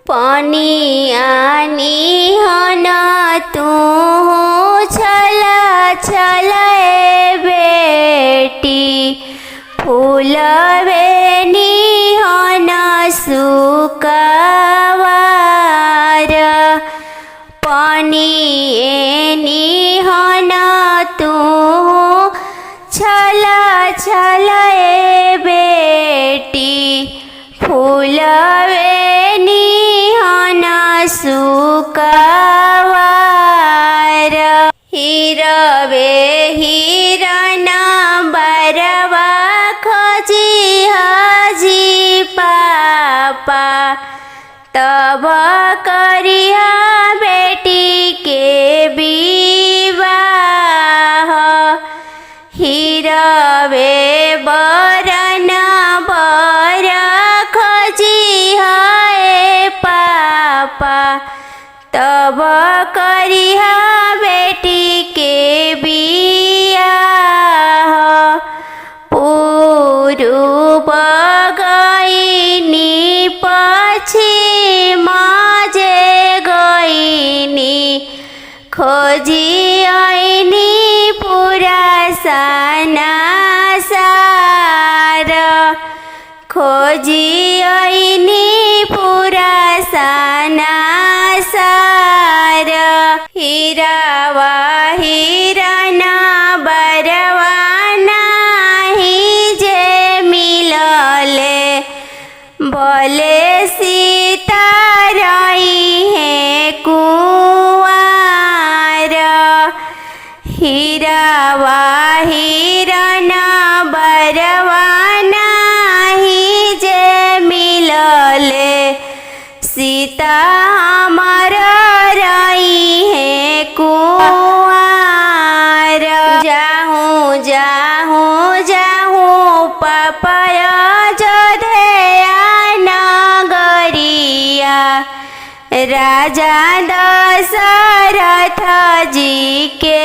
पनियानी हन तू छल छल बेटी फूलबेनी हन सुकवार पनियनी हन तू छल छल बेटी फूलबेनी हन सुकवार हिरवे हिरन बरवा खोजी हाजी पापा तब करिया बेटी के विवाह हिरवे बरन बर खोजी हाय पापा तब करिया बेटी के बियाह पूर्व गईनी पश्चिम जे गईनी खोजी आईनी पूरा सनासार खोजी आईनी पूरा सनासार हिरावा हिरन बरवा नाही जे मिलले बोले सीता रही है कुंवार हिरावा हिरन बरवा नाही जे मिलले सीता हमर रही है कुंवार जाहूँ जाहूँ जाहूँ पापय जोधेया नगरिया राजा दशरथ जी के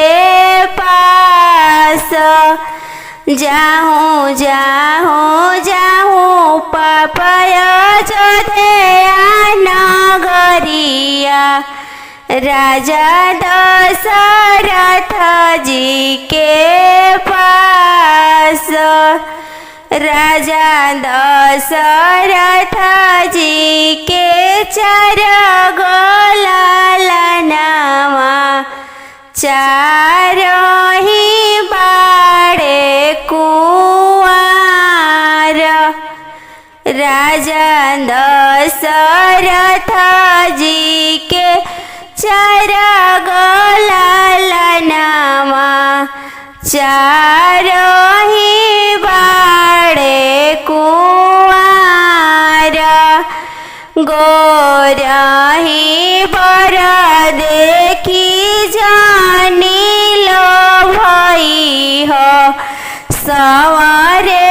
पास जाहूँ जाहूँ जाहूँ पापय जोधेया नगरिया राजा दशरथ जी के पास राजा दशरथ जी के चार गोलालनवा चारों ही बाड़े कुंवार राजा दशरथ जी के चार गोलालनवा चारों ही बाड़े कुंवार गोरही बर देखी जानी लो भई हो सवारे